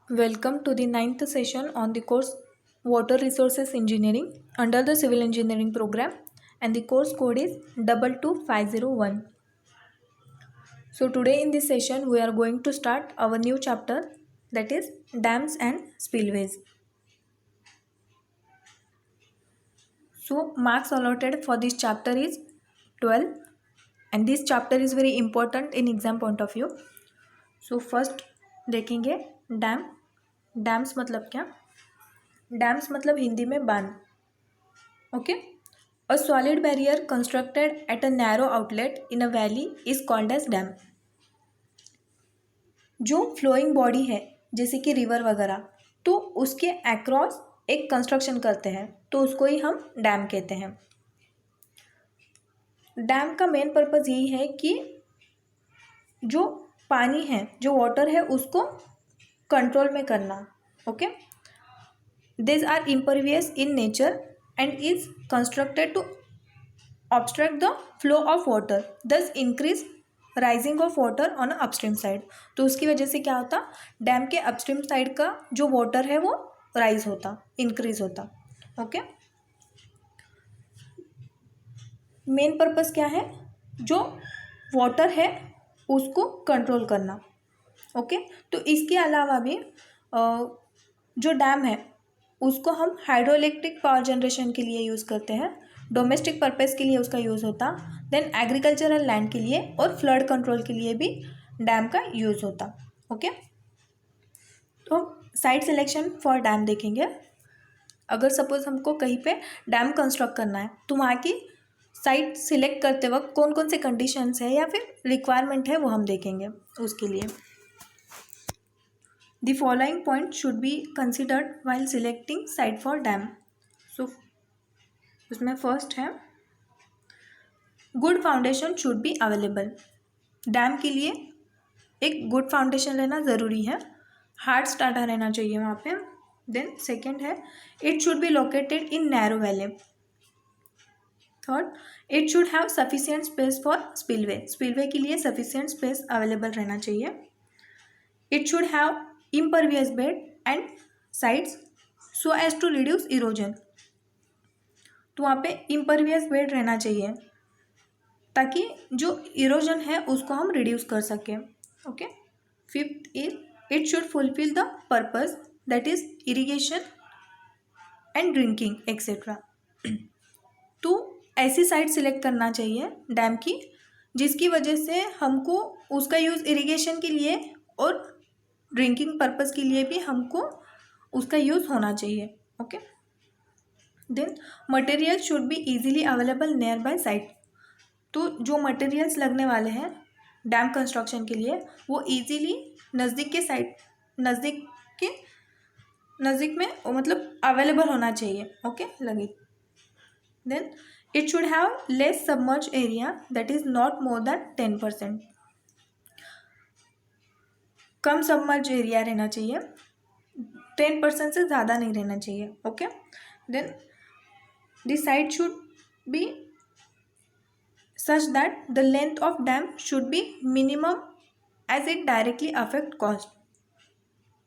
Welcome to the ninth session on the course Water Resources Engineering under the Civil Engineering program, and the course code is 22501. So today in this session we are going to start our new chapter, that is dams and spillways. So marks allotted for this chapter is 12, and this chapter is very important in exam point of view. So first देखेंगे dam. Dams मतलब क्या? Dams मतलब हिंदी में बांध. Okay. A solid barrier constructed at a narrow outlet in a valley is called as dam. जो flowing body है जैसे कि रिवर वगैरह, तो उसके अक्रॉस एक कंस्ट्रक्शन करते हैं तो उसको ही हम डैम कहते हैं. डैम का मेन पर्पज़ यही है कि जो पानी है, जो वाटर है, उसको कंट्रोल में करना. Okay. These are impervious in nature and is constructed to obstruct the flow of water, thus increase rising of water on upstream side. तो उसकी वजह से क्या होता, डैम के अपस्ट्रीम साइड का जो वाटर है वो राइज होता, इंक्रीज होता. ओके. मेन पर्पस क्या है? जो वाटर है उसको कंट्रोल करना. ओके. तो इसके अलावा भी जो डैम है उसको हम हाइड्रो इलेक्ट्रिक पावर जनरेशन के लिए यूज़ करते हैं, डोमेस्टिक पर्पज़ के लिए उसका यूज़ होता, देन एग्रीकल्चरल लैंड के लिए और फ्लड कंट्रोल के लिए भी डैम का यूज़ होता. ओके. तो साइट सिलेक्शन फॉर डैम देखेंगे. अगर सपोज हमको कहीं पे डैम कंस्ट्रक्ट करना है तो वहाँ की साइट सिलेक्ट करते वक्त कौन कौन से कंडीशंस है या फिर रिक्वायरमेंट है वो हम देखेंगे उसके लिए. The following points should be considered while selecting site for dam. So उसमें फर्स्ट है good foundation should be available. Dam के लिए एक गुड फाउंडेशन लेना ज़रूरी है, हार्ड स्टार्टर रहना चाहिए वहाँ पे. देन सेकेंड है it should be located in narrow valley. Third, it should have sufficient space for spillway. Spillway के लिए सफिशिएंट स्पेस अवेलेबल रहना चाहिए. It should have impervious bed and sides so as to reduce erosion. तो वहाँ पे impervious bed रहना चाहिए ताकि जो इरोजन है उसको हम रिड्यूस कर सकें. Okay. Fifth is it should fulfil the purpose, that is irrigation and drinking etcetera. तो ऐसी साइट सिलेक्ट करना चाहिए डैम की जिसकी वजह से हमको उसका यूज़ इरिगेशन के लिए और ड्रिंकिंग पर्पज़ के लिए भी हमको उसका यूज़ होना चाहिए. Okay. Then material should be easily available nearby site. तो जो मटेरियल्स लगने वाले हैं डैम कंस्ट्रक्शन के लिए वो इजीली नज़दीक के साइट नज़दीक में मतलब अवेलेबल होना चाहिए. ओके. लगे. Then it should have less submerge area, that is not more than 10%. कम सबमर्ज एरिया रहना चाहिए, 10% से ज़्यादा नहीं रहना चाहिए. Okay. Then the site should be such that the length of dam should be minimum as it directly affect cost.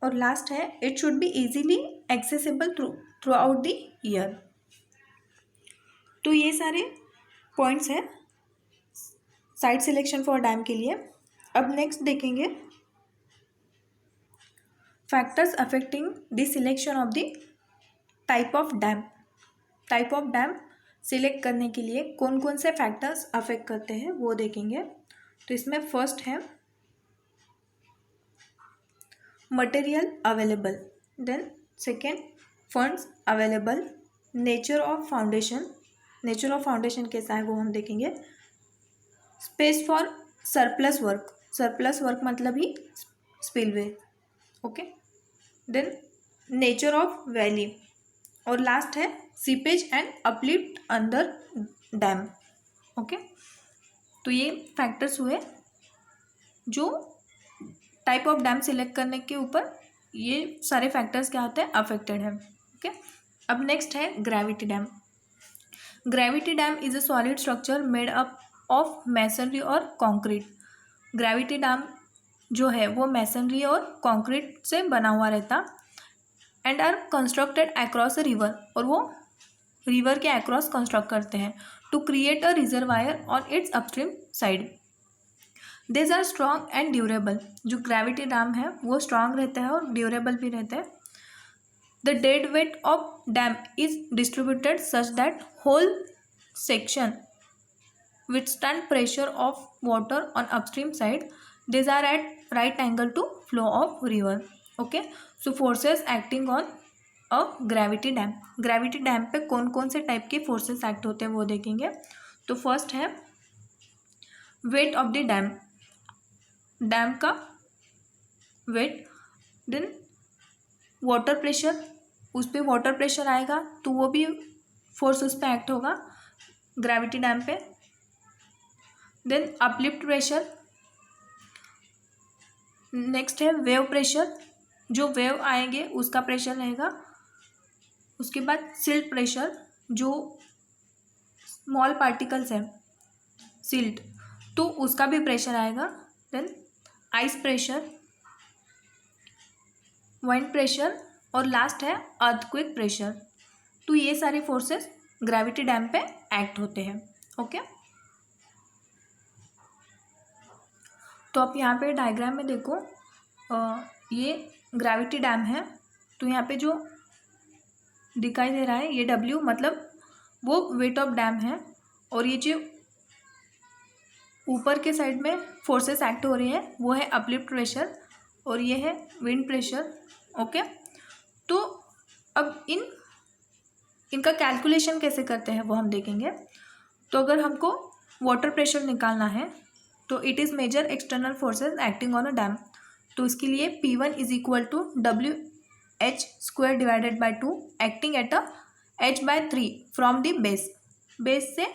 और last है it should be easily accessible throughout the year. तो ये सारे पॉइंट्स हैं site selection for dam के लिए. अब next देखेंगे factors affecting the selection of the type of dam. Type of dam select करने के लिए कौन कौन से फैक्टर्स अफेक्ट करते हैं वो देखेंगे. तो इसमें फर्स्ट है material available, then second funds available, nature of foundation. Nature of foundation कैसा है वो हम देखेंगे. Space for surplus work. Surplus work मतलब ही spillway. Okay. Then nature of valley. और लास्ट है seepage and uplift under dam. Okay. तो ये फैक्टर्स हुए जो टाइप ऑफ डैम सिलेक्ट करने के ऊपर ये सारे फैक्टर्स क्या होते हैं अफेक्टेड है. ओके. अब नेक्स्ट है gravity dam. Gravity dam is a solid structure made up of masonry और कॉन्क्रीट. ग्रेविटी डैम जो है वो मैसनरी और कंक्रीट से बना हुआ रहता and are constructed across a river, और वो रिवर के अक्रॉस कंस्ट्रक्ट करते हैं to create a reservoir on its upstream side. This are strong and durable, जो ग्रेविटी डैम है वो स्ट्रॉन्ग रहता है और ड्यूरेबल भी रहता है। The dead weight of dam is distributed such that whole section withstand pressure of water on upstream side. These are at right angle to flow of river. Okay, so forces acting on a gravity dam. gravity dam पे कौन कौन से type के forces act होते हैं वो देखेंगे। तो फर्स्ट है weight of the dam, dam का वेट। देन वाटर प्रेशर, उस पर वाटर प्रेशर आएगा तो वो भी फोर्स उस पर एक्ट होगा ग्रेविटी डैम पे। देन अपलिफ्ट प्रेशर, नेक्स्ट है वेव प्रेशर, जो वेव आएंगे उसका प्रेशर रहेगा। उसके बाद सिल्ट प्रेशर, जो स्मॉल पार्टिकल्स है सिल्ट तो उसका भी प्रेशर आएगा। Then ice pressure, wind pressure, और लास्ट है अर्थक्वेक प्रेशर। तो ये सारे फोर्सेस ग्रेविटी डैम पे एक्ट होते हैं। ओके, तो आप यहाँ पे डायग्राम में देखो, ये ग्रेविटी डैम है, तो यहाँ पे जो दिखाई दे रहा है ये W मतलब वो वेट ऑफ डैम है, और ये जो ऊपर के साइड में फोर्सेस एक्ट हो रही है वो है अपलिफ्ट प्रेशर, और ये है विंड प्रेशर। ओके, तो अब इनका कैलकुलेशन कैसे करते हैं वो हम देखेंगे। तो अगर हमको वाटर प्रेशर निकालना है तो it is major external forces acting on a dam, तो इसके लिए P1 is equal to WH² divided by 2 acting at a H/3 from the base से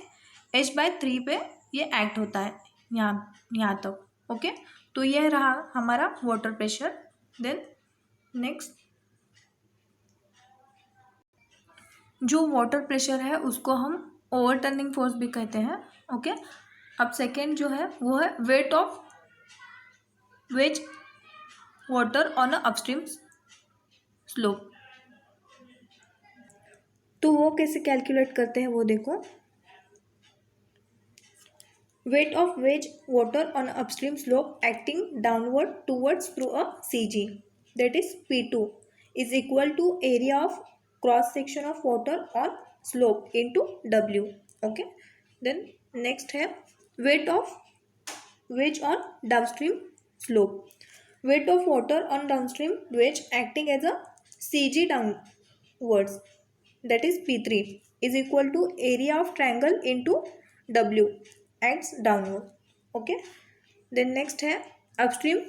H/3 पे ये एक्ट होता है यहाँ तक। ओके, तो यह रहा हमारा वाटर प्रेशर। देन नेक्स्ट, जो वाटर प्रेशर है उसको हम ओवरटर्निंग फोर्स भी कहते हैं। ओके, अब सेकेंड जो है वो है weight of wedge water on a upstream slope. तो वो कैसे कैलकुलेट करते हैं वो देखो। Weight of wedge water on upstream slope acting downward towards through a CG, that is P2 is equal to area of cross section of water on slope into W। Okay, then next है weight of wedge on downstream slope. Weight of water on downstream wedge acting as a CG downwards, that is P3 is equal to area of triangle into W acts downward. Okay, then next है upstream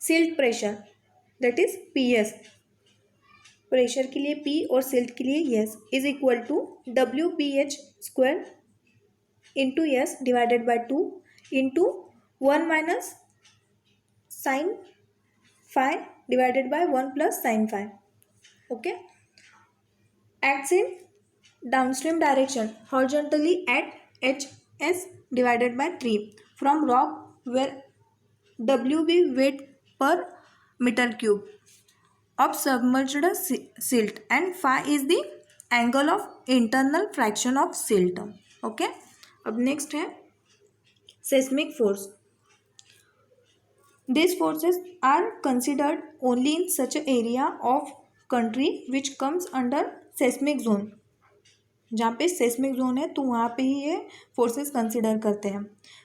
silt pressure, that is PS, pressure के लिए P और silt के लिए S is equal to WPH² into S divided by 2 into 1 minus sin phi divided by 1 plus sin phi. Okay, acts in downstream direction horizontally at HS divided by 3 from rock where WB weight per meter cube of submerged silt and phi is the angle of internal fraction of silt. Okay, अब next है seismic force. These forces are considered only in such an area of country which comes under seismic zone. जहाँ पे seismic zone है तो वहाँ पे ही ये forces consider करते हैं.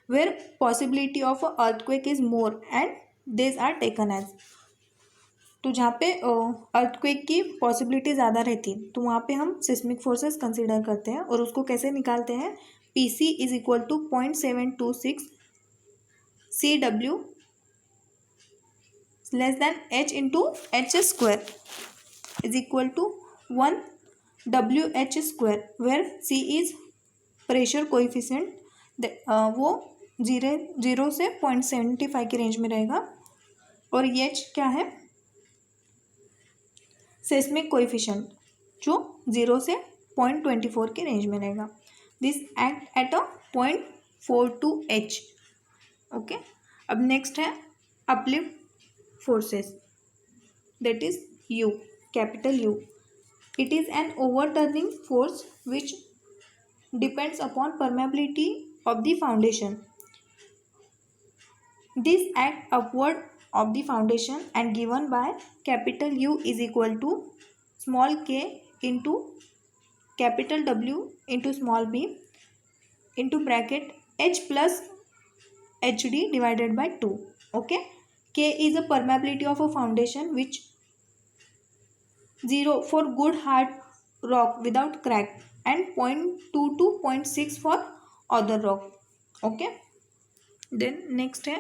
Where possibility of earthquake is more and these are taken as. तो जहाँ पे earthquake की possibility ज़्यादा रहती तो वहाँ पे हम seismic forces consider करते हैं, और उसको कैसे निकालते हैं। PC is equal to 0.726 CW less than H into H² is equal to 1 WH², where C is pressure coefficient, वो 0 से 0.75 के रेंज में रहेगा, और H क्या है seismic coefficient, जो 0 से 0.24 के रेंज में रहेगा। This act at a 0.42H. Okay, अब नेक्स्ट है uplift forces, that is U, capital U. It is an overturning force which depends upon permeability of the foundation. This act upward of the foundation and given by capital U is equal to small k into capital W into small b into bracket H plus HD divided by 2. Okay. K is the permeability of a foundation which 0 for good hard rock without crack and 0.2 to 0.6 for other rock. Okay. Then next है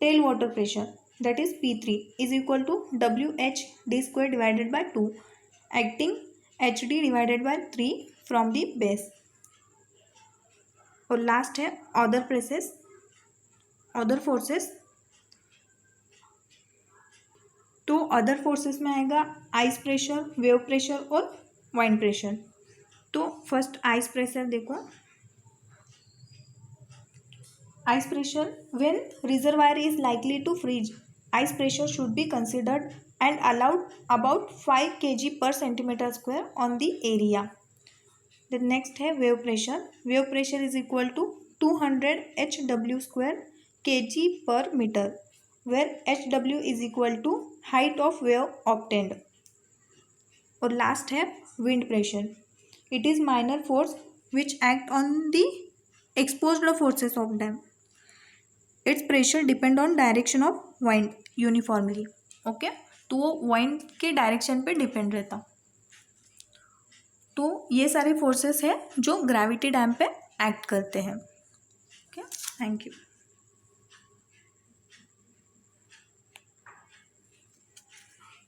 tail water pressure, that is P3 is equal to WHD square divided by 2 acting HD divided by 3 from the base. और last है other presses, other forces. तो other forces में आएगा ice pressure, wave pressure और wind pressure. तो first ice pressure देखो. Ice pressure, when reservoir is likely to freeze, ice pressure should be considered and allowed about 5 kg per centimeter square on the area. The next है wave pressure. Wave pressure is equal to 200 HW square kg per meter, where HW is equal to height of wave obtained. और last है wind pressure. It is minor force which act on the exposed forces of them. Its pressure depend on direction of wind uniformly. Okay. तो वो wind के direction पे depend रहता. तो ये सारे फोर्सेस है जो ग्रेविटी डैम पे एक्ट करते हैं. ओके. Thank you.